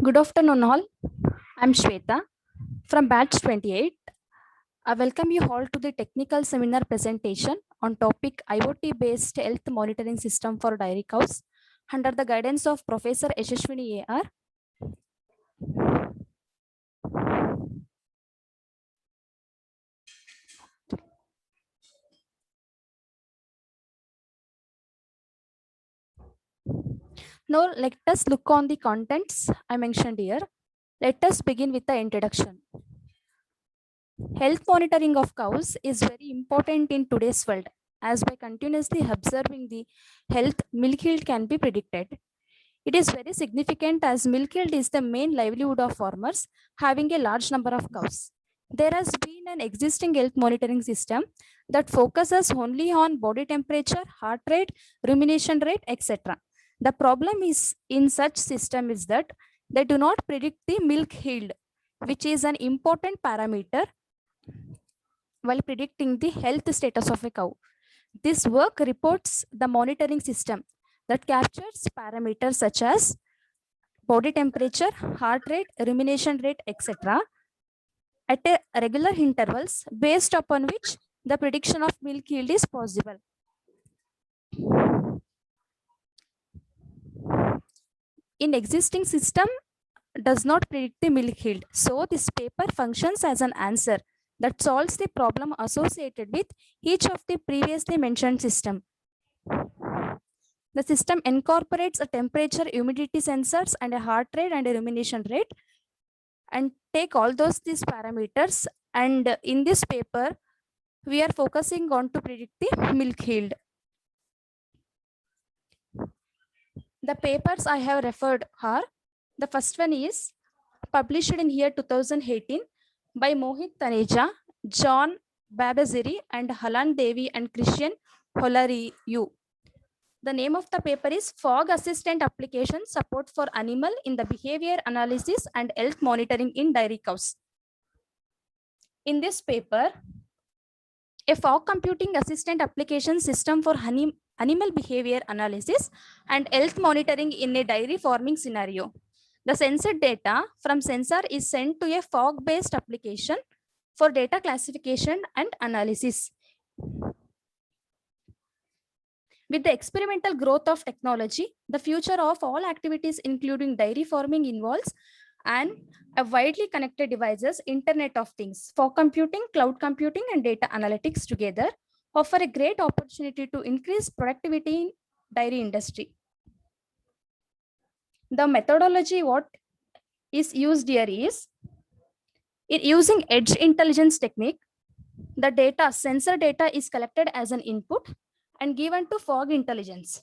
Good afternoon, all. I'm Shweta from Batch 28. I welcome you all to the technical seminar presentation on topic IoT-based health monitoring system for dairy cows under the guidance of Professor Yashashwini A.R. Now, let us look on the contents I mentioned here. Let us begin with the introduction. Health monitoring of cows is very important in today's world, as by continuously observing the health, milk yield can be predicted. It is very significant as milk yield is the main livelihood of farmers having a large number of cows. There has been an existing health monitoring system that focuses only on body temperature, heart rate, rumination rate, etc. The problem is in such system is that they do not predict the milk yield, which is an important parameter while predicting the health status of a cow. This work reports the monitoring system that captures parameters such as body temperature, heart rate, rumination rate, etc. at a regular intervals based upon which the prediction of milk yield is possible. In existing system does not predict the milk yield. So this paper functions as an answer that solves the problem associated with each of the previously mentioned system. The system incorporates a temperature, humidity sensors and a heart rate and a rumination rate and take all these parameters, and in this paper we are focusing on to predict the milk yield. The papers I have referred are, the first one is published in year 2018 by Mohit Taneja, John Babaziri and Halan Devi and Christian Holariu. The name of the paper is Fog Assistant Application Support for Animal in the Behavior Analysis and Health Monitoring in Dairy Cows. In this paper, a fog computing assistant application system for animal behavior analysis and health monitoring in a dairy farming scenario. The sensor data from sensor is sent to a fog-based application for data classification and analysis. With the experimental growth of technology, the future of all activities including dairy farming involves and a widely connected devices, Internet of Things, for computing, cloud computing, and data analytics together offer a great opportunity to increase productivity in dairy industry. The methodology what is used here is using edge intelligence technique. The data, sensor data is collected as an input and given to fog intelligence.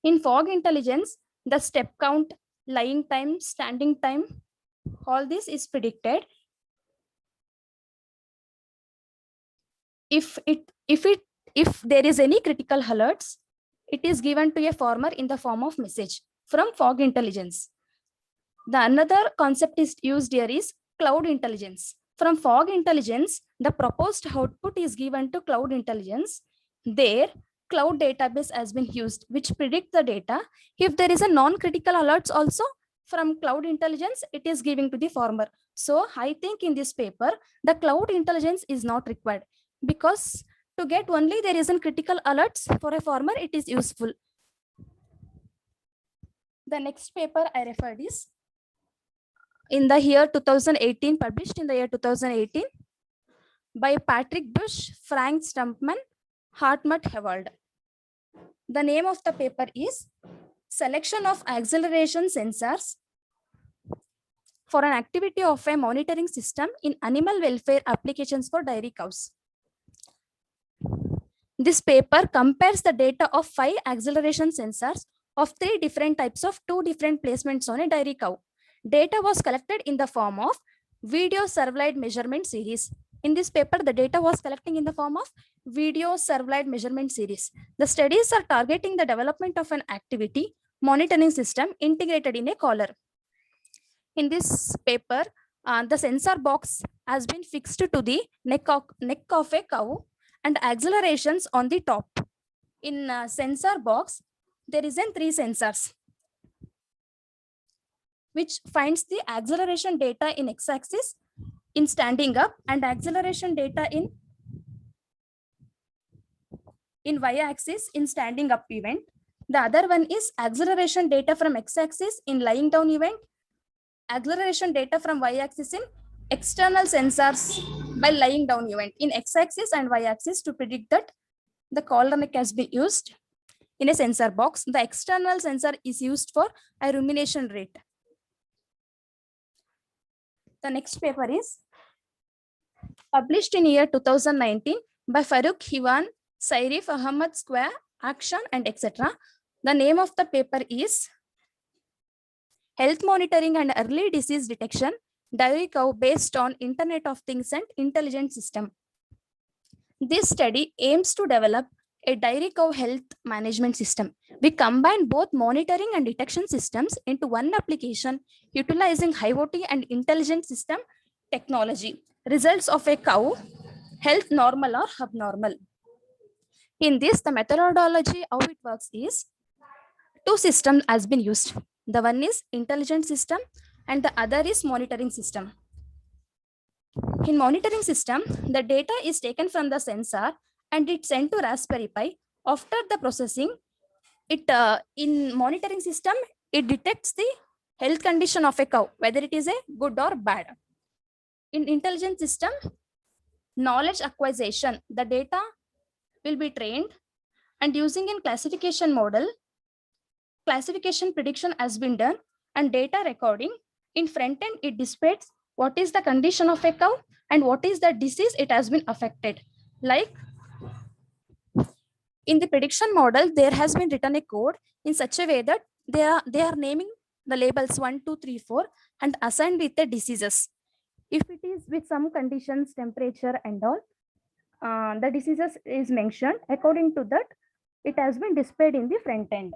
In fog intelligence, the step count, lying time, standing time, all this is predicted. If there is any critical alerts, it is given to a farmer in the form of message from fog intelligence. The another concept is used here is cloud intelligence. From fog intelligence, the proposed output is given to cloud intelligence. There, cloud database has been used, which predict the data. If there is a non-critical alerts also from cloud intelligence, it is giving to the farmer. So I think in this paper, the cloud intelligence is not required because to get only there isn't critical alerts for a farmer, it is useful. The next paper I referred is in the year 2018, published in the year 2018 by Patrick Bush, Frank Stumpman, Hartmut Hewald. The name of the paper is Selection of Acceleration Sensors for an Activity of a Monitoring System in Animal Welfare Applications for Dairy Cows. This paper compares the data of 5 acceleration sensors of 3 different types of 2 different placements on a dairy cow. Data was collected in the form of video servolide measurement series. In this paper, the data was collecting in the form of video servolide measurement series. The studies are targeting the development of an activity monitoring system integrated in a collar. In this paper, the sensor box has been fixed to the neck of a cow and accelerations on the top. In sensor box, there is 3 sensors which finds the acceleration data in x-axis in standing up and acceleration data in y-axis in standing up event. The other one is acceleration data from x-axis in lying down event, acceleration data from y-axis in external sensors by lying down event in x-axis and y-axis to predict that the collar neck has been used in a sensor box. The external sensor is used for a rumination rate. The next paper is published in year 2019 by Farooq Hiwan, Sairif Ahmad Square, Action and etc. The name of the paper is Health Monitoring and Early Disease Detection, Dairy Cow based on Internet of Things and Intelligent System. This study aims to develop a dairy cow health management system. We combine both monitoring and detection systems into one application utilizing IoT and intelligent system technology. Results of a cow health normal or abnormal. In this, the methodology how it works is two systems has been used. The one is intelligent system and the other is monitoring system. In monitoring system, the data is taken from the sensor and it's sent to Raspberry Pi. After the processing, it in monitoring system, it detects the health condition of a cow, whether it is a good or bad. In intelligent system, knowledge acquisition, the data will be trained and using in classification model, classification prediction has been done and data recording. In front end, it displays what is the condition of a cow and what is the disease it has been affected. Like in the prediction model, there has been written a code in such a way that they are naming the labels 1, 2, 3, 4 and assigned with the diseases. If it is with some conditions, temperature and all, the diseases is mentioned. According to that, it has been displayed in the front end.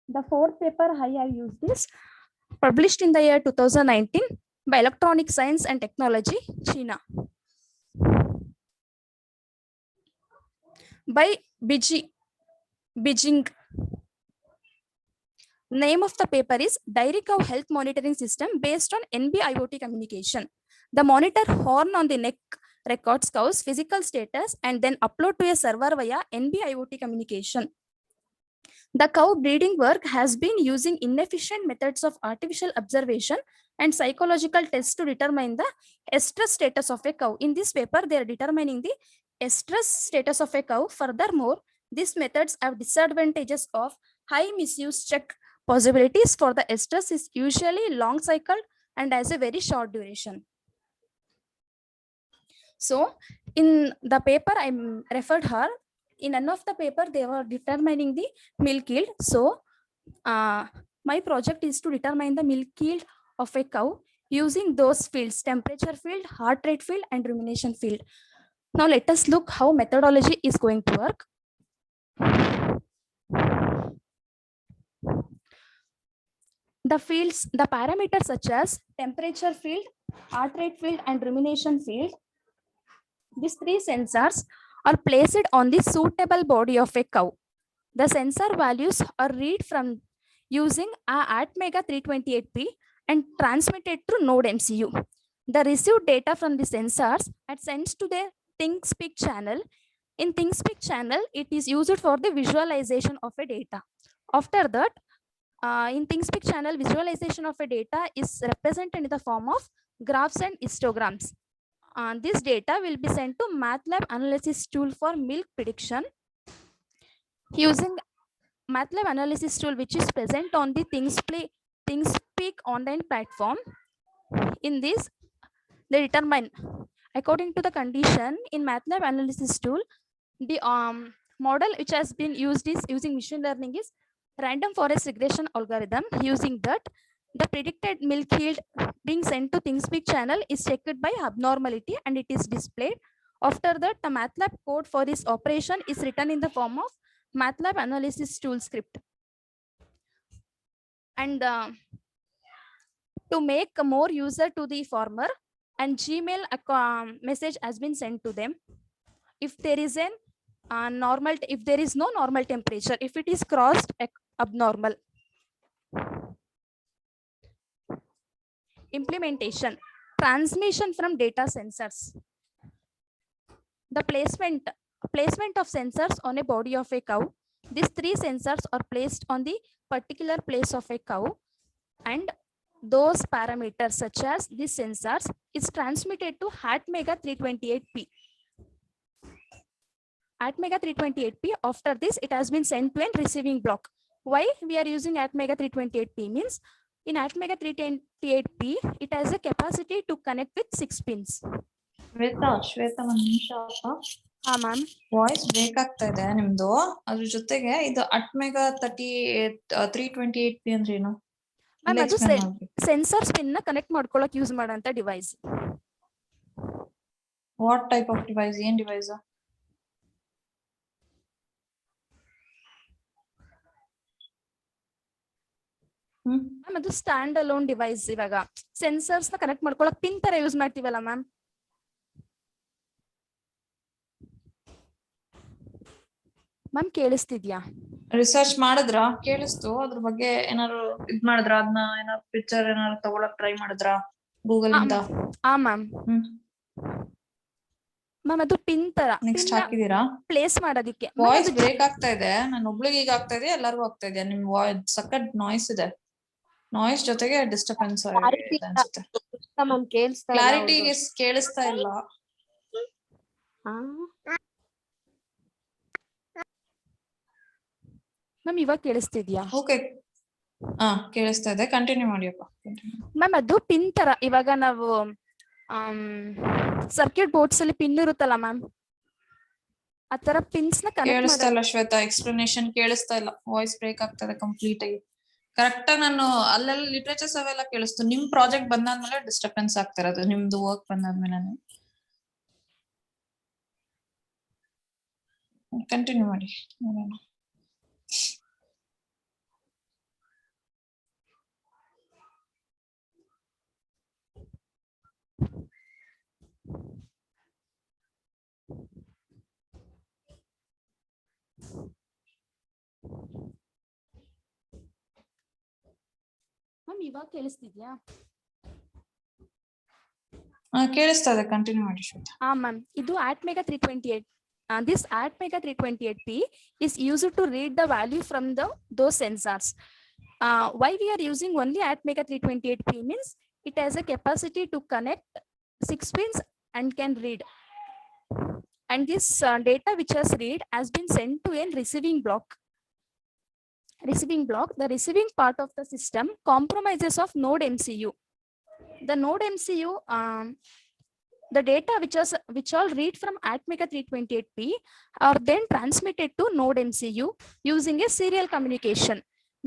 The fourth paper I have used is published in the year 2019 by Electronic Science and Technology, China. By Beijing. Name of the paper is Dairy Cow Health Monitoring System based on NB-IoT communication. The monitor horn on the neck records cow's physical status and then upload to a server via NB-IoT communication. The cow breeding work has been using inefficient methods of artificial observation and psychological tests to determine the estrus status of a cow. In this paper, they are determining the estrus status of a cow. Furthermore, these methods have disadvantages of high misuse check possibilities for the estrus is usually long cycle and has a very short duration. So in the paper I referred her, in none of the paper they were determining the milk yield. So my project is to determine the milk yield of a cow using those fields: temperature field, heart rate field and rumination field. Now let us look how methodology is going to work. The fields, the parameters such as temperature field, heart rate field and rumination field, these three sensors are placed on the suitable body of a cow. The sensor values are read from using a Atmega 328P and transmitted through Node MCU. The received data from the sensors are sent to the ThinkSpeak channel. In ThinkSpeak channel, it is used for the visualization of a data. After that, in ThinkSpeak channel, visualization of a data is represented in the form of graphs and histograms. This data will be sent to MATLAB analysis tool for milk prediction. Using MATLAB analysis tool, which is present on the ThinkSpeak online platform. In this, they determine, according to the condition in MATLAB analysis tool, the model which has been used is using machine learning is random forest regression algorithm. Using that, the predicted milk yield being sent to ThinkSpeak channel is checked by abnormality and it is displayed. After that, the MATLAB code for this operation is written in the form of MATLAB analysis tool script. And to make more user to the farmer, and Gmail message has been sent to them. If there is an normal, if there is no normal temperature, if it is crossed abnormal. implementation, transmission from data sensors. The placement of sensors on a body of a cow. These three sensors are placed on the particular place of a cow, and those parameters such as these sensors is transmitted to ATmega 328P. ATmega 328P, after this it has been sent to a receiving block. Why we are using ATmega 328P means in ATmega 328P it has a capacity to connect with 6 pins. Shweta ಒಂದ್ ನಿಮಿಷ ಹಾ ma'am. Voice break ಆಗ್ತಾ ಇದೆ ನಿಮ್ದು. ಅದ್ರ ಜೊತೆಗೆ ಇದು ಅಟ್ಮೆಗಾ 328P ಅಂದ್ರೆ ಏನು? ಮ್ಯಾಮ್ ಅದು ಸೆನ್ಸರ್ಸ್ ಪಿನ್ ನ ಕನೆಕ್ಟ್ ಮಾಡ್ಕೊಳ್ಳೋಕೆ ಯೂಸ್ ಮಾಡೋಂತ device. What type of device? ಏನ್ ಡಿವೈಸ್? ಮ್ಯಾಮ್ ಅದು ಸ್ಟ್ಯಾಂಡ್ ಅಲೋನ್ ಡಿವೈಸ್. ಇವಾಗ ಸೆನ್ಸರ್ಸ್ ನ ಕನೆಕ್ಟ್ ಮಾಡ್ಕೊಳ್ಳೋಕೆ ಪಿನ್ ತರ ಯೂಸ್ ಮಾಡ್ತೀವಲ್ಲ ಮ್ಯಾಮ್. ಮ್ಯಾಮ್ ಕೇಳಿಸ್ತಿದ್ಯಾ? ರಿಸರ್ಚ್ ಮಾಡಿದ್ರ? ಕೇಳಿಸ್ತು. ಅದ್ರ ಬಗ್ಗೆ ಏನಾದ್ರು ಇದ್ ಮಾಡಿದ್ರ? ಅದನ್ನ ಏನಾದ್ರು ಪಿಕ್ಚರ್ ಏನಾದ್ರು ತಗೊಳಕ್ ಟ್ರೈ ಮಾಡಿದ್ರ ಗೂಗಲ್ ಇಂದ? ಆ ಮ್ಯಾಮ್. ಮ್ಯಾಮ್ ಅದು ಪಿನ್ ತರ ನೆಕ್ಸ್ಟ್ ಹಾಕಿದೀರಾ? ಪ್ಲೇಸ್ ಮಾಡೋದಕ್ಕೆ. ವಾಯ್ಸ್ ಬ್ರೇಕ್ ಆಗ್ತಾ ಇದೆ. ನಾನು ಒಬ್ಳಿಗೆ ಈಗ ಆಗ್ತಾ ಇದೆ, ಎಲ್ಲರಿಗೂ ಆಗ್ತಾ ಇದೆ. ನಿಮ್ ವಾಯ್ಸ್ ಸಖತ್ ನಾಯ್ಸ್ ಇದೆ. ನಾಯ್ಸ್ ಜೊತೆಗೆ ಡಿಸ್ಟರ್ಬೆನ್ಸ್ ಅನ್ಸುತ್ತೆ. ಕ್ಲಾರಿಟಿ ಕೇಳಿಸ್ತಾ ಇಲ್ಲ. ಮ್ಯಾಮ್ ಇವಾಗ ಕೇಳಿಸ್ತಿದ್ಯಾ? ಓಕೆ, ಕೇಳಿಸ್ತಾ ಇದೆ. ಕಂಟಿನ್ಯೂ ಮಾಡಿಯಪ್ಪ. ಮ್ಯಾಮ್ ಅದು ಪಿನ್ ತರ. ಇವಾಗ ನಾವು ಸರ್ಕ್ಯೂಟ್ ಬೋರ್ಡ್ಸ್ ಅಲ್ಲಿ ಪಿನ್ ಇರುತ್ತಲ್ಲ ಮ್ಯಾಮ್, ಆ ತರ ಪಿನ್ಸ್ ನ ಕೇಳಿಸ್ತಾ ಇಲ್ಲ ಶ್ವೇತಾ. ಎಕ್ಸ್ಪ್ಲನೇಷನ್ ಕೇಳಿಸ್ತಾ ಇಲ್ಲ. ವಾಯ್ಸ್ ಬ್ರೇಕ್ ಆಗ್ತದೆ ಕಂಪ್ಲೀಟ್ ಆಗಿ. ಕರೆಕ್ಟ್ ಆಗಿ ನಾನು ಅಲ್ಲೆಲ್ಲ ಲಿಟ್ರೇಚರ್ಸ್ ಅವೆಲ್ಲ ಕೇಳಿಸ್ತು. ನಿಮ್ ಪ್ರಾಜೆಕ್ಟ್ ಬಂದಾದ್ಮೇಲೆ ಡಿಸ್ಟರ್ಬೆನ್ಸ್ ಆಗ್ತಿರೋದು, ನಿಮ್ದು ವರ್ಕ್ ಬಂದಾದ್ಮೇಲೆ. ಕಂಟಿನ್ಯೂ ಮಾಡಿ. ಮ್ಯಾಮ್ ಇವಾಗ ಕೇಳಿಸ್ತಿದ್ಯಾ? ಕೇಳಿಸ್ತಾ ಇದೆ. ಕಂಟಿನ್ಯೂ ಮಾಡಿ ಶ್ವೇತಾ. ಮ್ಯಾಮ್ ಇದು ATmega 328. This ATmega 328P is used to read the value from those sensors. Why we are using only ATmega 328P means it has a capacity to connect 6 pins and can read. And this data which has read has been sent to a receiving block. The receiving part of the system comprises of node MCU. The node MCU, the data which all read from ATmega 328P are then transmitted to node MCU using a serial communication.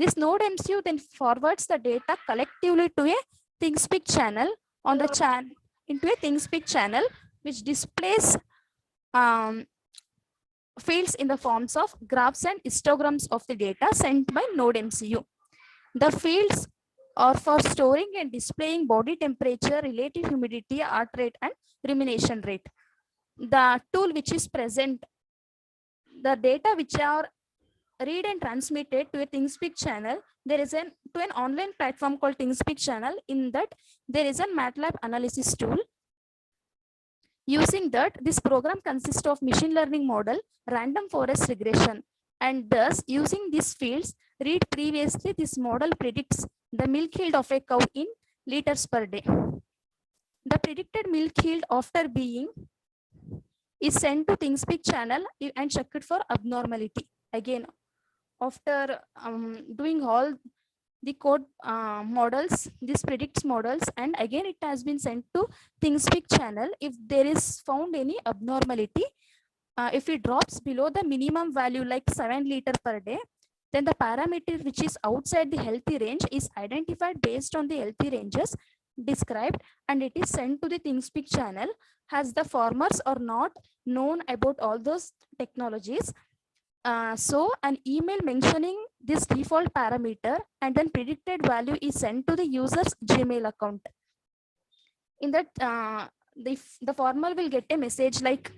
This node MCU then forwards the data collectively to a ThingSpeak channel on the into a ThingSpeak channel, which displays fields in the forms of graphs and histograms of the data sent by node MCU. The fields are for storing and displaying body temperature, relative humidity, heart rate, and rumination rate. The tool which is present, the data which are read and transmitted to a ThingSpeak channel, there is to an online platform called ThingSpeak channel. In that there is a MATLAB analysis tool. Using that, this program consists of machine learning model, random forest regression, and thus using these fields read previously, this model predicts the milk yield of a cow in liters per day. The predicted milk yield after being is sent to ThingSpeak channel and checked for abnormality. Again, after doing all the code models, this predicts models, and again it has been sent to ThingSpeak channel. If there is found any abnormality, if it drops below the minimum value like 7 liters per day, then the parameter which is outside the healthy range is identified based on the healthy ranges described, and it is sent to the ThingSpeak channel. As the farmers are not known about all those technologies, so an email mentioning this default parameter and then predicted value is sent to the user's Gmail account. In that, the farmer will get a message like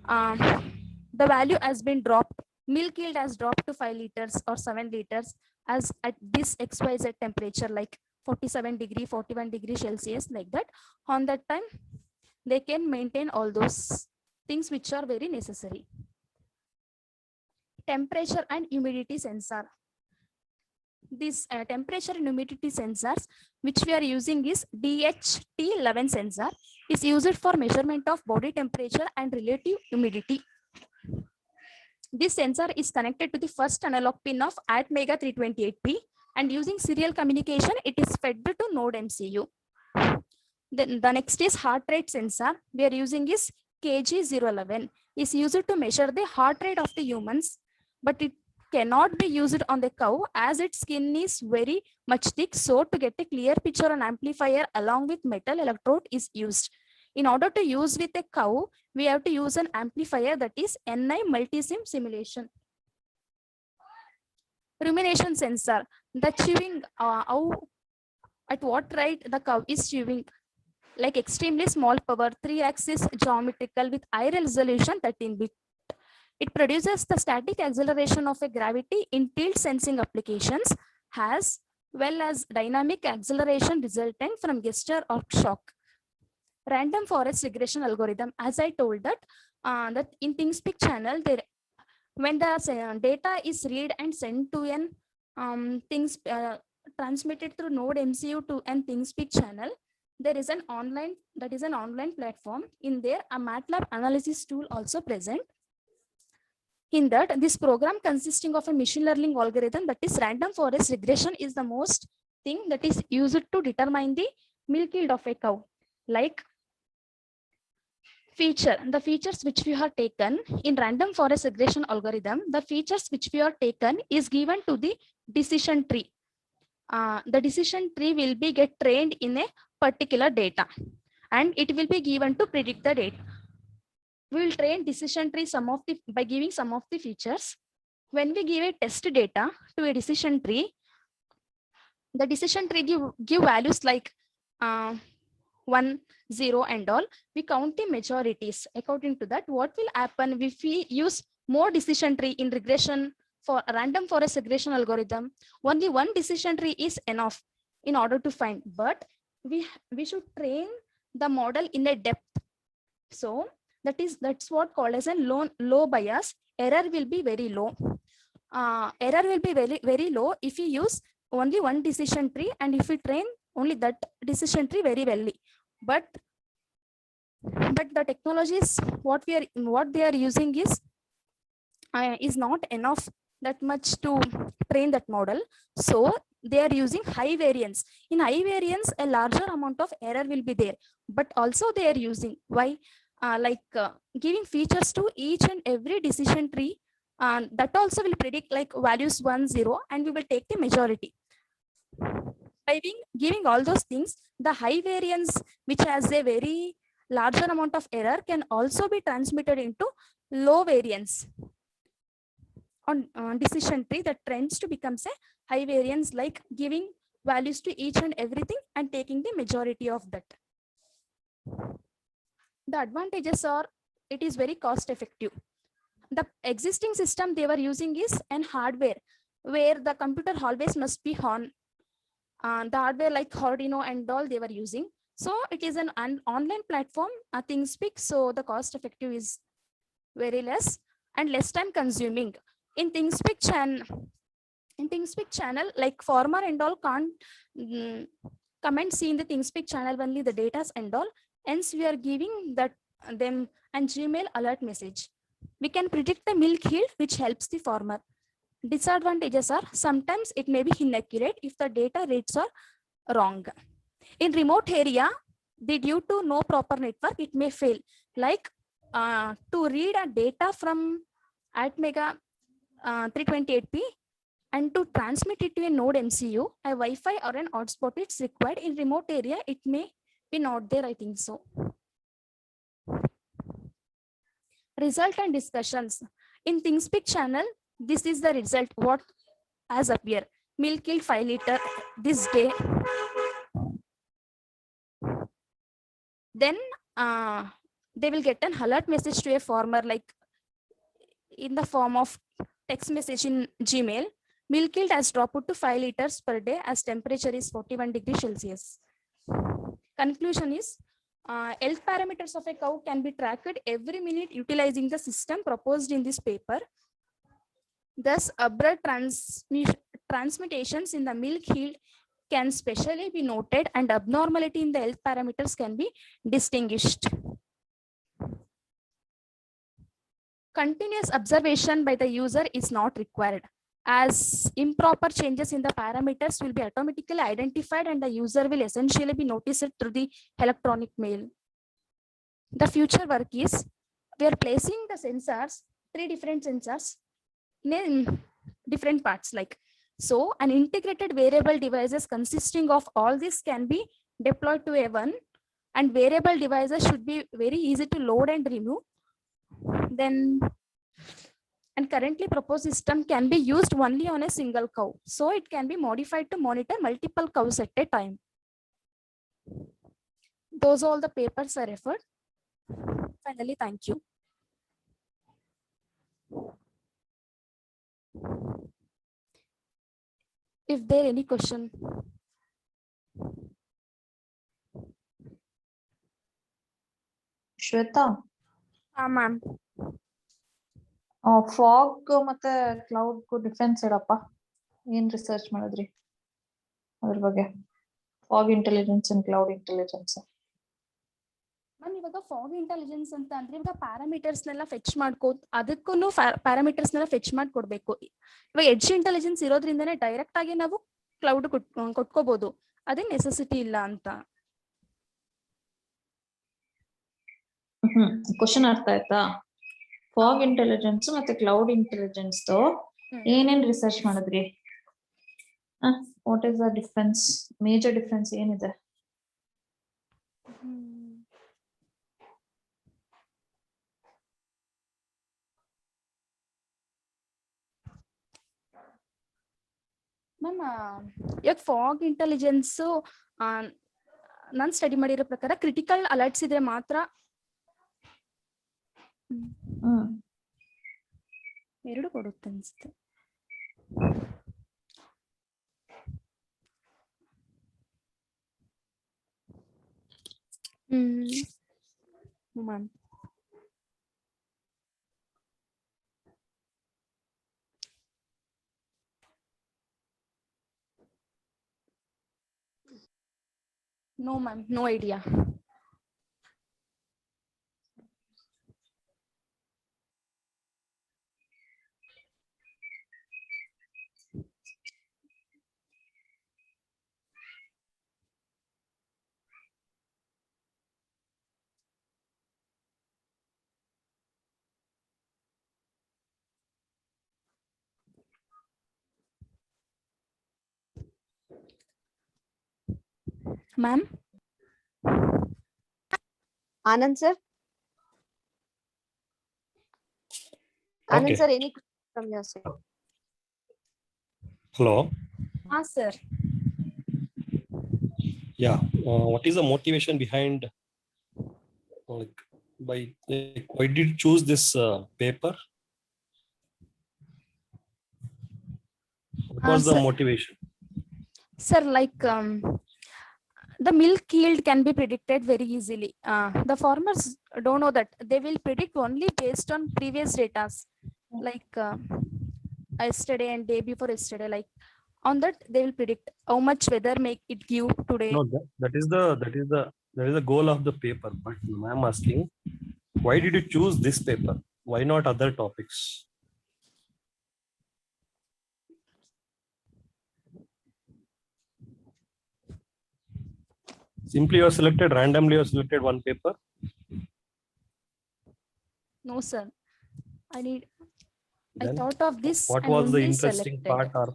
the value has been dropped, milk yield has dropped to 5 liters or 7 liters as at this XYZ temperature, like 47 degree, 41 degree Celsius, like that. On that time, they can maintain all those things which are very necessary. Temperature and humidity sensor. This temperature and humidity sensors, which we are using is DHT11 sensor, is used for measurement of body temperature and relative humidity. This sensor is connected to the first analog pin of Atmega 328P, and using serial communication, it is fed to node MCU. Then the next is heart rate sensor. We are using is KG011. Is used to measure the heart rate of the humans, but it cannot be used on the cow as its skin is very much thick. So to get a clear picture, an amplifier along with metal electrode is used. In order to use with a cow, we have to use an amplifier, that is NI multisim simulation. Rumination sensor. The chewing, at what rate the cow is chewing. Like extremely small power, 3-axis geometrical with high resolution 13-bit. It produces the static acceleration of a gravity in tilt sensing applications, as well as dynamic acceleration resultant from gesture or shock. Random forest regression algorithm. As I told that, that in ThingSpeak channel, there, when the data is read and sent to an transmitted through node MCU to an ThingSpeak channel, there is an online platform. In there, a MATLAB analysis tool also present. In that, this program consisting of a machine learning algorithm, that is random forest regression, is the most thing that is used to determine the milk yield of a cow. Like the features which we have taken in random forest regression algorithm, the features which we have taken is given to the decision tree. The decision tree will be get trained in a particular data, and it will be given to predict the data. We will train decision tree by giving some of the features. When we give a test data to a decision tree, the decision tree give values like 1, 0 and all. We count the majorities. According to that, what will happen if we use more decision tree in regression for a random forest regression algorithm? Only one decision tree is enough in order to find, but we should train the model in a depth. So that's what called as a low bias. Error will be very low. Error will be very low if we use only one decision tree, and if we train only that decision tree very well. But the technologies what they are using is not enough that much to train that model. So they are using high variance. In high variance, a larger amount of error will be there, but also they are using giving features to each and every decision tree, that also will predict like values 1, 0, and we will take the majority. By giving all those things, the high variance, which has a very larger amount of error, can also be transmitted into low variance on decision tree that trends to become a high variance, like giving values to each and everything and taking the majority of that. The advantages are, it is very cost effective. The existing system they were using is an hardware where the computer always must be on. The hardware like Arduino and all they were using. So it is an online platform, ThingSpeak. So the cost effective is very less and less time consuming. In ThingSpeak channel, like farmer and all can't comment see in the ThingSpeak channel only the data and all. Hence we are giving that them and Gmail alert message. We can predict the milk yield, which helps the farmer. Disadvantages are sometimes it may be inaccurate if the data rates are wrong. In remote area, due to no proper network, it may fail. Like to read a data from Atmega 328P and to transmit it to a node MCU, a Wi-Fi or an hotspot is required. In remote area, it may be not there, I think so. Result and discussions. In ThingSpeak channel, this is the result what has appeared. Milk yield 5 liter this day. Then they will get an alert message to a farmer, like in the form of text message in Gmail. Milk yield has dropped to 5 liters per day as temperature is 41 degrees Celsius. Conclusion is, health parameters of a cow can be tracked every minute utilizing the system proposed in this paper. Thus, abrupt transmutations in the milk yield can specially be noted and abnormality in the health parameters can be distinguished. Continuous observation by the user is not required, as improper changes in the parameters will be automatically identified and the user will essentially be noticed through the electronic mail. The future work is, we are placing the sensors, 3 different sensors in different parts. So an integrated variable devices consisting of all this can be deployed to a one, and variable devices should be very easy to load and remove. Then, and currently proposed system can be used only on a single cow. So it can be modified to monitor multiple cows at a time. Those are all the papers I referred. Finally, thank you. If there any question. Shweta, Ma'am. Fog ಮತ್ತೆ cloud difference ಹೇಳಪ್ಪ. ಏನ್ research ಮಾಡಿದ್ರಿ ಅದ್ರ ಬಗ್ಗೆ? Fog intelligence and cloud intelligence. Ma'am, ಇವಾಗ fog intelligence ಅಂತ ಅಂದ್ರೆ ಇವಾಗ ಪ್ಯಾರಾಮೀಟರ್ಸ್ನೆಲ್ಲ ಫೆಚ್ ಅದಕ್ಕೂ ಪ್ಯಾರಾಮೀಟರ್ಸ್ನೆಲ್ಲ ಫೆಚ್ ಮಾಡ್ಕೊಡ್ಬೇಕು. ಇವಾಗ ಎಡ್ಜ್ ಇಂಟೆಲಿಜೆನ್ಸ್ ಇರೋದ್ರಿಂದನೇ ಡೈರೆಕ್ಟ್ ಆಗಿ ನಾವು ಕ್ಲೌಡ್ ಕೊಟ್ಕೋಬಹುದು, ಅದೇ ನೆಸೆಸಿಟಿ ಇಲ್ಲ ಅಂತ. ಕ್ವಶನ್ ಅರ್ಥ ಆಯ್ತಾ? ಫಾಗ್ ಇಂಟೆಲಿಜೆನ್ಸ್ ಮತ್ತೆ ಕ್ಲೌಡ್ ಇಂಟೆಲಿಜೆನ್ಸ್ ಏನೇನ್ ರಿಸರ್ಚ್ ಮಾಡಿದ್ರಿ? What is the difference, major difference ಏನಿದೆ? ಮ್ಯಾಮ್, ಇವಾಗ ಫಾಗ್ ಇಂಟೆಲಿಜೆನ್ಸ್ ನಾನು ಸ್ಟಡಿ ಮಾಡಿರೋ ಪ್ರಕಾರ ಕ್ರಿಟಿಕಲ್ ಅಲರ್ಟ್ಸ್ ಇದ್ರೆ ಮಾತ್ರ ಎರಡು ಕೊಡುತ್ತೆ ಅನ್ಸುತ್ತೆ. Ma'am, no ma'am, no idea. Ma'am, Anand sir. Anand Okay. sir, any question from your side? Hello. sir. Yeah. What is the motivation behind, why did you choose this paper? What was the Sir. motivation? Sir, the milk yield can be predicted very easily. The farmers don't know that. They will predict only based on previous data, yesterday and day before yesterday. On that, they will predict how much weather make it give today. No, that is the goal of the paper. But I'm asking, why did you choose this paper? Why not other topics? Simply you selected randomly, you selected one paper? No, sir. I Then thought of this. What and was the only interesting selected. part? Or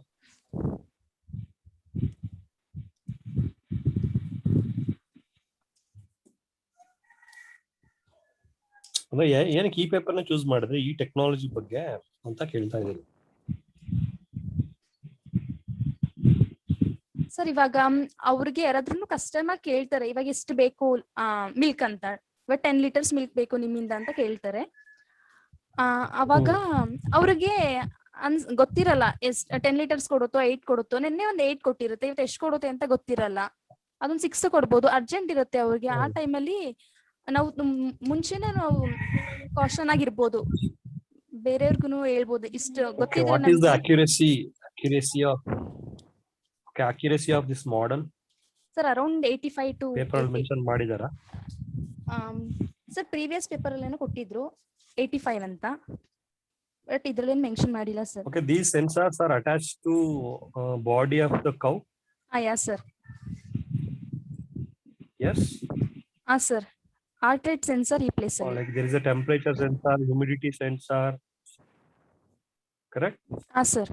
ಏನಕ್ಕೆ ಈ ಪೇಪರ್ನ choose ಮಾಡಿದ್ರೆ, ಈ technology ಬಗ್ಗೆ ಅಂತ ಕೇಳ್ತಾ ಇದ್ದೀನಿ. Sir, ಇವಾಗ ಅವ್ರಿಗೆ ಯಾರಾದ್ರೂ ಕಸ್ಟಮರ್ ಕೇಳ್ತಾರೆ, ಇವಾಗ ಎಷ್ಟು ಬೇಕು ಮಿಲ್ಕ್ ಅಂತ, ಇವಾಗ 10 ಲೀಟರ್ಸ್ ಮಿಲ್ಕ್ ಬೇಕು ನಿಮ್ಮಿಂದ ಅಂತ ಕೇಳ್ತಾರೆ. ಅವಾಗ ಅವ್ರಿಗೆ ಗೊತ್ತಿರಲ್ಲ ಎಷ್ಟ್ 10 ಲೀಟರ್ಸ್ ಕೊಡುತ್ತೋ 8 ಕೊಡುತ್ತೋ, ನಿನ್ನೆ ಒಂದು 8 ಕೊಟ್ಟಿರುತ್ತೆ, ಇವತ್ತು ಎಷ್ಟು ಕೊಡುತ್ತೆ ಅಂತ ಗೊತ್ತಿರಲ್ಲ, ಅದೊಂದು 6 ಕೊಡ್ಬೋದು, ಅರ್ಜೆಂಟ್ ಇರುತ್ತೆ ಅವ್ರಿಗೆ. ಆ ಟೈಮಲ್ಲಿ ನಾವು ಮುಂಚೆನೆ ನಾವು ಕಾಷನ್ ಆಗಿರ್ಬೋದು, ಬೇರೆಯವ್ರಿಗೂ ಹೇಳ್ಬೋದು ಇಷ್ಟು Okay, ಗೊತ್ತಿದ್ರೆ what is the ನಮ್ಗೆ. accuracy of this model? Sir around 85 to Paper ಅಲ್ಲಿ ಮೆನ್ಷನ್ ಮಾಡಿದಾರಾ? ಸರ್ ಪ್ರೀವಿಯಸ್ ಪೇಪರ್ ಅಲ್ಲಿ ಏನೋ ಕೊಟ್ಟಿದ್ರು 85 ಅಂತ, ಬಟ್ ಇದ್ರಲ್ಲಿ ಏನು ಮೆನ್ಷನ್ ಮಾಡಿಲ್ಲ sir. Okay, these sensors are attached to body of the cow. Yeah sir. Yes. Sir heart rate sensor ಈ place Or ಅಲ್ಲಿ. like there is a temperature sensor, humidity sensor. Correct? Sir.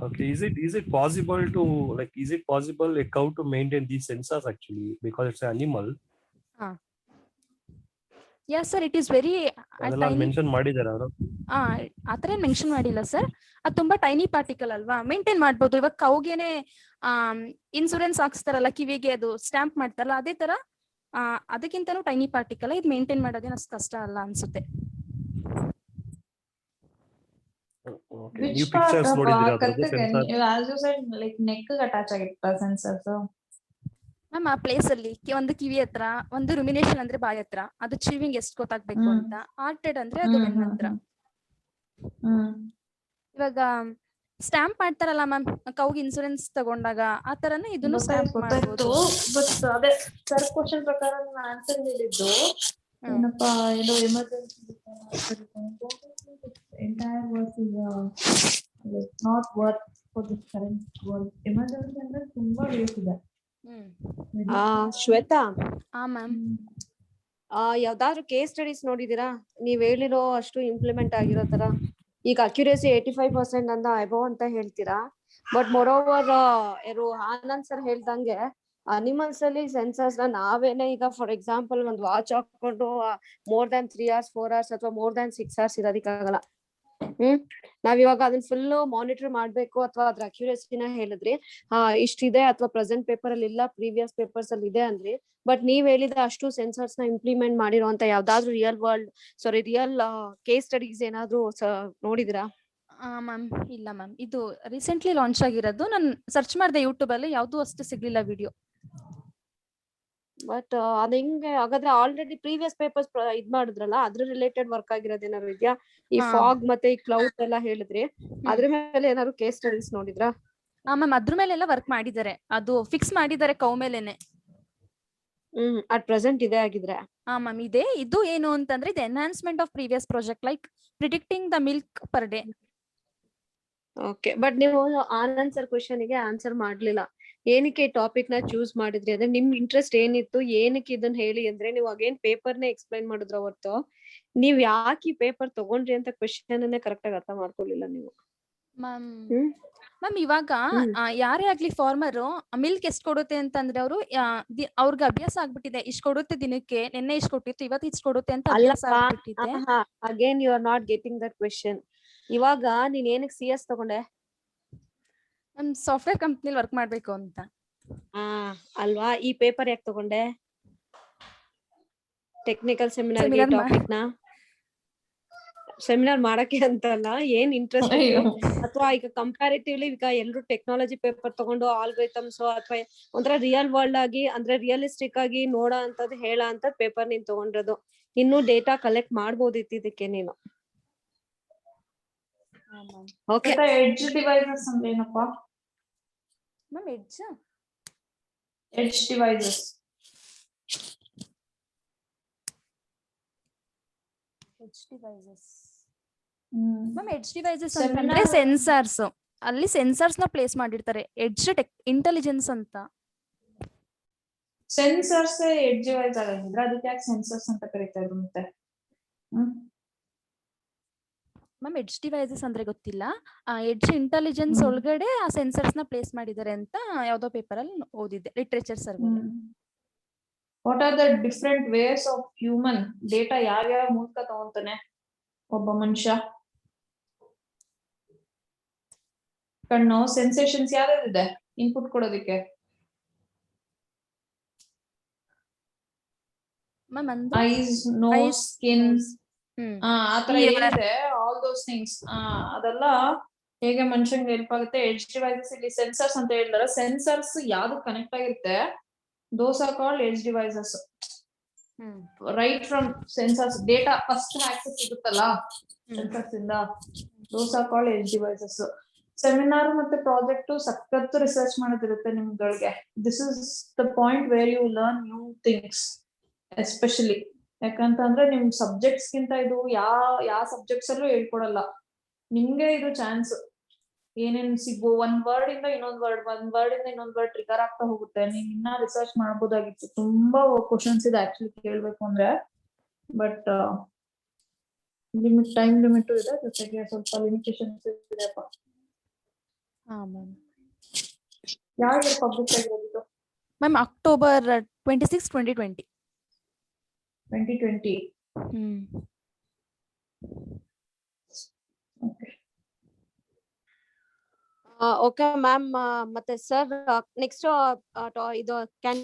Okay, is it possible to is it possible a cow to maintain these sensors actually because it's an animal? Yeah sir, it is very ಅದೆಲ್ಲ mention ಮಾಡಿದ್ದಾರೆ ಅವರು. ಆ ಥರ ಏನು mention ಮಾಡಿಲ್ಲ sir. ಅದು ತುಂಬಾ tiny particle ಅಲ್ವಾ, ಮೇಂಟೈನ್ ಮಾಡ್ಬೋದು. ಇವಾಗ ಕೌಗೆನೆ ಇನ್ಸೂರೆನ್ಸ್ ಹಾಕ್ಸ್ತಾರಲ್ಲ ಕಿವಿಗೆ, ಅದು ಸ್ಟ್ಯಾಂಪ್ ಮಾಡ್ತಾರಲ್ಲ, ಅದೇ ತರ ಅದಕ್ಕಿಂತನೂ ಟೈನಿ ಪಾರ್ಟಿಕಲ್, ಇದು ಮೇಂಟೈನ್ ಮಾಡೋದೇನು ಅಷ್ಟು ಕಷ್ಟ ಅಲ್ಲ ಅನ್ಸುತ್ತೆ. Okay, ನೀವು ಪಿಕ್ಚರ್ಸ್ ನೋಡಿದಿರಾ ಅದರದ್ದು sensor? as you said like neck ಗೆ ಅಟ್ಯಾಚ್ ಆಗಿತ್ತ ಸೆನ್ಸರ್ಸ್ ಮ್ಯಾಮ್ ಆ ಪ್ಲೇಸ್ ಅಲ್ಲಿ ಒಂದು ಕಿವಿ ಹತ್ರ, ಒಂದು ರುಮಿನೇಷನ್ ಅಂದ್ರೆ ಬಾಯಿ ಹತ್ರ, ಅದು ಚೀವಿಂಗ್ ಎಷ್ಟು ಗೊತ್ತಾಗ್ಬೇಕು ಅಂತ, ಹಾರ್ಟೆಡ್ ಅಂದ್ರೆ ಅದು ಬೆನ್ನ ಹತ್ರ. ಇವಾಗ ಸ್ಟ್ಯಾಂಪ್ ಮಾಡ್ತಾರಲ್ಲ ಮ್ಯಾಮ್ ಕೌಗೆ ಇನ್ಸೂರೆನ್ಸ್ ತಗೊಂಡಾಗ, ಆ ತರನೇ ಇದನ್ನು ಸ್ಟ್ಯಾಂಪ್ ಮಾಡಬಹುದು. ಬಟ್ ಅದೇ ಸರ್ ಕ್ವಶನ್ ಪ್ರಕಾರ ನಾನು ಆನ್ಸರ್ ಹೇಳಿದ್ದು ಏನಪ್ಪಾ, ಇದು emergency entire work is not work for this current work. Emergency ಅಂದ್ರೆ ತುಂಬಾ ವೇಸ್ ಇದೆ. ಶ್ವೇತಾ, ಮ್ಯಾಮ್ ಯಾವ್ದಾದ್ರು ಕೇಸ್ ಸ್ಟಡೀಸ್ ನೋಡಿದೀರಾ? ನೀವ್ ಹೇಳಿರೋ ಅಷ್ಟು ಇಂಪ್ಲಿಮೆಂಟ್ ಆಗಿರೋ ತರ? ಈಗ ಅಕ್ಯುರೇಸಿ 85% ಅಂತ ಅಬೌವ್ ಅಂತ ಹೇಳ್ತೀರಾ, ಬಟ್ ಮೋರ್ ಓವರ್ ಯಾರು ಆನಂದ್ ಸರ್ ಹೇಳ್ದಂಗೆ ಅನಿಮಲ್ಸ್ ಅಲ್ಲಿ ಸೆನ್ಸರ್ಸ್ ನಾವೇನೆ ಈಗ ಫಾರ್ ಎಕ್ಸಾಂಪಲ್ ಒಂದ್ ವಾಚ್ ಹಾಕೊಂಡು more than 3 hours 4 hours ಅಥವಾ more than 6 hours ಇರೋದಿಕ್ಕಾಗಲ್ಲ. ನಾವ್ ಇವಾಗ ಅದನ್ನ ಫುಲ್ ಮಾನಿಟರ್ ಮಾಡ್ಬೇಕು ಅಥವಾ ಅದ್ರ ಅಕ್ಯುರೇಸಿನ ಹೇಳಿದ್ರಿ, ಇಷ್ಟಿದೆ ಅಥವಾ ಪ್ರೆಸೆಂಟ್ ಪೇಪರ್ ಅಲ್ಲಿ ಇಲ್ಲ, ಪ್ರೀವಿಯಸ್ ಪೇಪರ್ಸ್ ಅಲ್ಲಿ ಇದೆ ಅಂದ್ರಿ. ಬಟ್ ನೀವ್ ಹೇಳಿದ ಅಷ್ಟು ಸೆನ್ಸರ್ಸ್ ನ ಇಂಪ್ಲಿಮೆಂಟ್ ಮಾಡಿರುವಂತ ಯಾವ್ದಾದ್ರು ರಿಯಲ್ ಕೇಸ್ ಸ್ಟಡೀಸ್ ಏನಾದ್ರು ನೋಡಿದಿರಾ? ಮ್ಯಾಮ್ ಇಲ್ಲ ಮ್ಯಾಮ್, ಇದು ರೀಸೆಂಟ್ಲಿ ಲಾಂಚ್ ಆಗಿರೋದು. ನಾನು ಸರ್ಚ್ ಮಾಡಿದೆ ಯೂಟ್ಯೂಬ್ ಅಲ್ಲಿ, ಯಾವ್ದು ಅಷ್ಟು ಸಿಗ್ಲಿಲ್ಲ ವಿಡಿಯೋ. ಬಟ್ ಅದ್ ಹೆಂಗೆ ಹಾಗಾದ್ರೆ? ಆಲ್ರೆಡಿ ಪ್ರೀವಿಯಸ್ ಪೇಪರ್ಸ್ ಇದ್ ಮಾಡಿದ್ರಲ್ಲ, ಅದ್ರ ರಿಲೇಟೆಡ್ ವರ್ಕ್ ಆಗಿರೋದು ಏನಾದ್ರು ಇದೆಯಾ? ಈ ಫಾಗ್ ಮತ್ತೆ ಈ ಕ್ಲೌಡ್ ಎಲ್ಲ ಹೇಳಿದ್ರಿ, ಅದ್ರ ಮೇಲೆ ಏನಾದ್ರು ಕೇಸ್ ಸ್ಟಡೀಸ್ ನೋಡಿದ್ರಾ? ಮ್ಯಾಮ್ ಅದ್ರ ಮೇಲೆ ಎಲ್ಲ ವರ್ಕ್ ಮಾಡಿದ್ದಾರೆ, ಅದು ಫಿಕ್ಸ್ ಮಾಡಿದ್ದಾರೆ ಕೌ ಮೇಲೆನೆ. ಅಟ್ ಪ್ರೆಸೆಂಟ್ ಇದೆ ಆಗಿದ್ರೆ? ಮ್ಯಾಮ್ ಇದೆ. ಇದು ಏನು ಅಂತಂದ್ರೆ ಇದು enhancement of previous project, like predicting the milk per day. Okay, but ನೀವು ಆನಂದ್ ಸರ್ ಕ್ವೆಶ್ಚನ್ ಗೆ ಆನ್ಸರ್ ಮಾಡ್ಲಿಲ್ಲ. ಏನಕ್ಕೆ ಟಾಪಿಕ್ ನ ಚೂಸ್ ಮಾಡಿದ್ರಿ ಅಂದ್ರೆ ನಿಮ್ ಇಂಟ್ರೆಸ್ಟ್ ಏನಿತ್ತು, ಏನಕ್ಕೆ ಇದನ್ನ ಹೇಳಿ ಅಂದ್ರೆ ನೀವು ಅಗೇನ್ ಪೇಪರ್ ನೇ ಎಕ್ಸ್ಪ್ಲೈನ್ ಮಾಡಿದ್ರ ಹೊರತು ನೀವ್ ಯಾಕೆ ಈ ಪೇಪರ್ ತಗೊಂಡ್ರಿ ಅಂತ ಕ್ವೆಶ್ಚನ್ ಅನ್ನೇ ಕರೆಕ್ಟ್ ಆಗಿ ಅರ್ಥ ಮಾಡ್ಕೊಳ್ಳಿಲ್ಲ ನೀವು. ಮ್ಯಾಮ್ ಇವಾಗ ಯಾರೇ ಆಗ್ಲಿ ಫಾರ್ಮರ್ ಮಿಲ್ಕ್ ಎಷ್ಟ್ ಕೊಡುತ್ತೆ ಅಂತಂದ್ರೆ ಅವರು ಅವ್ರಿಗೆ ಅಭ್ಯಾಸ ಆಗ್ಬಿಟ್ಟಿದೆ, ಇಷ್ಟ ಕೊಡುತ್ತೆ ದಿನಕ್ಕೆ, ನಿನ್ನೆ ಇಷ್ಟ ಕೊಟ್ಟಿತ್ತು, ಇವತ್ತು ಇಷ್ಟ ಕೊಡುತ್ತೆ ಅಂತ ಅಭ್ಯಾಸ ಆಗ್ಬಿಟ್ಟಿದೆ. Again you are not getting that question. ಇವಾಗ ನೀನ್ ಏನಕ್ಕೆ CS ತಗೊಂಡೆ? ನಮ್ ಸಾಫ್ಟ್ವೇರ್ ಕಂಪ್ನಿಲಿ ವರ್ಕ್ ಮಾಡ್ಬೇಕು ಅಂತ. ಅಲ್ವಾ? ಈ ಪೇಪರ್ ಯಾಕೆ ತಗೊಂಡೆ? ಟೆಕ್ನಿಕಲ್ ಸೆಮಿನಾರ್ ಟಾಪಿಕ್ ನ ಸೆಮಿನಾರ್ ಮಾಡಕ್ಕೆ ಅಂತಲ್ಲ, ಏನ್ ಇಂಟ್ರೆಸ್ಟ್ ಅಥವಾ ಈಗ ಕಂಪ್ಯಾರಿಟಿವ್ಲಿ ಈಗ ಎಲ್ರು ಟೆಕ್ನಾಲಜಿ ಪೇಪರ್ ತಗೊಂಡು ಆಲ್ಗೋರಿಥಮ್ಸ್ ಅಥವಾ ಒಂಥರ ರಿಯಲ್ ವರ್ಲ್ಡ್ ಆಗಿ ಅಂದ್ರೆ ರಿಯಲಿಸ್ಟಿಕ್ ಆಗಿ ನೋಡೋ ಅಂತದ್ ಹೇಳೋ ಅಂತ ಪೇಪರ್ ನೀನ್ ತಗೊಂಡಿರೋದು. ಇನ್ನು ಡೇಟಾ ಕಲೆಕ್ಟ್ ಮಾಡ್ಬೋದಿತ್ತು ಇದಕ್ಕೆ ನೀನು. ಓಕೆ, ಎಡ್ಜ್ ಡಿವೈಸಸ್ ಅಂದ್ರೆ ಏನಪ್ಪಾ ma'am? Edge devices ma'am edge devices ಅಂತಂದ್ರೆ ಸೆನ್ಸಾರ್ಸ್, ಅಲ್ಲಿ ಸೆನ್ಸಾರ್ಸ್ ನ ಪ್ಲೇಸ್ ಮಾಡಿರ್ತಾರೆ. ಎಡ್ಜ್ ಇಂಟೆಲಿಜೆನ್ಸ್ ಅಂತ. ಸೆನ್ಸರ್ಸ್ ಎಡ್ಜ್ ಡಿವೈಸ್ ಆಗಿದ್ರೆ ಅದಕ್ಕೆ ಯಾಕೆ ಸೆನ್ಸರ್ಸ್ ಅಂತ ಕರೀತಾ ಇದ್ರು ಮತ್ತೆ? ಮ್ಯಾಮ್ ಎಡ್ಜ್ ಡಿವೈಸಸ್ ಅಂದ್ರೆ ಗೊತ್ತಿಲ್ಲ, ಎಡ್ಜ್ ಇಂಟೆಲಿಜೆನ್ಸ್ ಒಳಗಡೆ ಆ ಸೆನ್ಸರ್ಸ್ ನ ಪ್ಲೇಸ್ ಮಾಡಿದ್ದಾರೆ ಅಂತ ಯಾವ್ದೋ ಪೇಪರ್ ಅಲ್ಲಿ ಓದಿದ್ದೆ, literature survey. What are the different ways of human data ಯಾವ್ಯಾವ ಮೂಲಕ ತಗೊಂತಾನೆ ಒಬ್ಬ ಮನುಷ್ಯ? ಕಣ್ಣು ಸೆನ್ಸೇಷನ್ಸ್ ಯಾವ್ಯಾವಿದೆ ಇನ್ಪುಟ್ ಕೊಡೋದಿಕ್ಕೆ? ಮ್ಯಾಮ್ ಐಸ್, ನೋಸ್, ಸ್ಕಿನ್, ಆತರ ಏನಿದೆ ಆಲ್ ದೋಸ್ ಥಿಂಗ್ಸ್ ಅದೆಲ್ಲ ಹೇಗೆ ಮನುಷ್ಯನ್ಗೆ ಹೆಲ್ಪ್ ಆಗುತ್ತೆ. ಎಡ್ಜ್ ಡಿವೈಸಸ್ ಇಲ್ಲಿ ಸೆನ್ಸರ್ಸ್ ಅಂತ ಹೇಳಿದಾರೆ. ಸೆನ್ಸರ್ಸ್ ಯಾವ್ದು ಕನೆಕ್ಟ್ ಆಗಿರುತ್ತೆ those are called edge devices. Right from sensors data first access ಸಿಗುತ್ತಲ್ಲ ಸೆನ್ಸರ್ಸ್ ಇಂದ, those are called edge devices. Seminar ಮತ್ತೆ ಪ್ರಾಜೆಕ್ಟ್ ಸಖತ್ ರಿಸರ್ಚ್ ಮಾಡೋದಿರುತ್ತೆ ನಿಮ್ಗಳಿಗೆ. This is the point where you learn new things especially. ಯಾಕಂತಂದ್ರೆ ನಿಮ್ subjects ಗಿಂತ ಇದು ಯಾವ ಸಬ್ಜೆಕ್ಟ್ಸ್ ಅಲ್ಲೂ ಹೇಳ್ಕೊಡಲ್ಲ ನಿಮ್ಗೆ. ಇದು ಚಾನ್ಸ್ ಏನೇನ್ ಸಿಗೋ ಒಂದ್ ವರ್ಡ್ ಇಂದ ಇನ್ನೊಂದ್ ವರ್ಡ್ ಟ್ರಿಗರ್ ಆಗ್ತಾ ಹೋಗುತ್ತೆ. ನೀವ್ ಇನ್ನ ರಿಸರ್ಚ್ ಮಾಡ್ಬೋದಾಗಿತ್ತು. ತುಂಬಾ ಕ್ವಶನ್ಸ್ ಇದೆ ಆಕ್ಚುಲಿ ಕೇಳ್ಬೇಕು ಅಂದ್ರೆ, ಬಟ್ ಟೈಮ್ ಲಿಮಿಟ್ ಇದೆ, ಜೊತೆಗೆ ಸ್ವಲ್ಪ ಲಿಮಿಟೇಷನ್ಸ್ ಇದೆಯಪ್ಪ. ಯಾವಾಗ ಪಬ್ಲಿಷ್ ಆಗಿರೋದು ಮ್ಯಾಮ್? ಅಕ್ಟೋಬರ್ 26, 2020. 2020. Okay ma'am. ಮತ್ತೆ ಸರ್ ನೆಕ್ಸ್ಟ್ ಇದು ಕ್ಯಾನ್